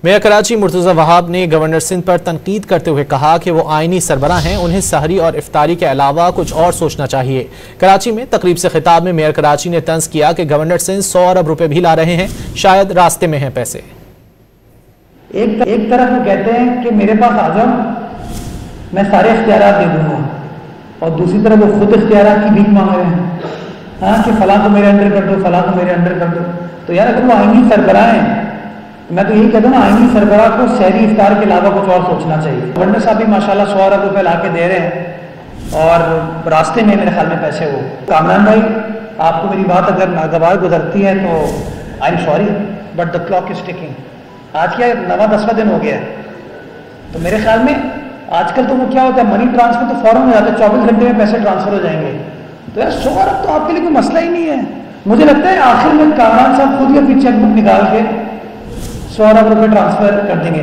Mayor Karachi Murtaza وہاب نے governor Sindh پر تنقید کرتے ہوئے کہا کہ وہ آئینی سربراہ ہیں، انہیں سحری اور افطاری کے علاوہ کچھ اور سوچنا چاہیے۔ کراچی میں تقریب سے خطاب میں میئر کراچی نے طنز کیا کہ گورنر سندھ 100 ارب روپے بھی لا رہے ہیں، شاید راستے میں ہیں پیسے۔ ایک طرف وہ کہتے ہیں کہ میرے پاس آ جاؤ، میں سارے اختیارات دے دوں گا، اور دوسری طرف وہ خود اختیارات کی بھیک مانگ رہے ہیں، ہاں کہ فلاں کو میرے انڈر کر دو، فلاں کو میرے انڈر کر دو۔ تو یار اگر وہ آئینی سربراہ ہیں، میں تو یہی کہتا ہوں نا، آئینی سربراہ کو سحری افطار کے علاوہ کچھ اور سوچنا چاہیے۔ گورنر صاحب بھی ماشاءاللہ 100 ارب روپے لا کے دے رہے ہیں، اور راستے میں میرے خیال میں پیسے ہو۔ کامران بھائی، آپ کو میری بات اگر ناگوار گزرتی ہے تو I am sorry, but the clock is taking. آج کیا 9واں-10واں دن ہو گیا ہے، تو میرے خیال میں آج کل تو وہ کیا ہوتا ہے، منی ٹرانسفر تو فوراً ہو جاتا ہے، 24 گھنٹے میں پیسے ٹرانسفر ہو جائیں گے۔ تو یار 100 ارب تو آپ کے لیے کوئی مسئلہ ہی نہیں ہے۔ مجھے لگتا ہے آخر میں کامران صاحب خود ہی اپنی چیک بک نکال کے 100 ارب روپے ٹرانسفر کر دیں گے۔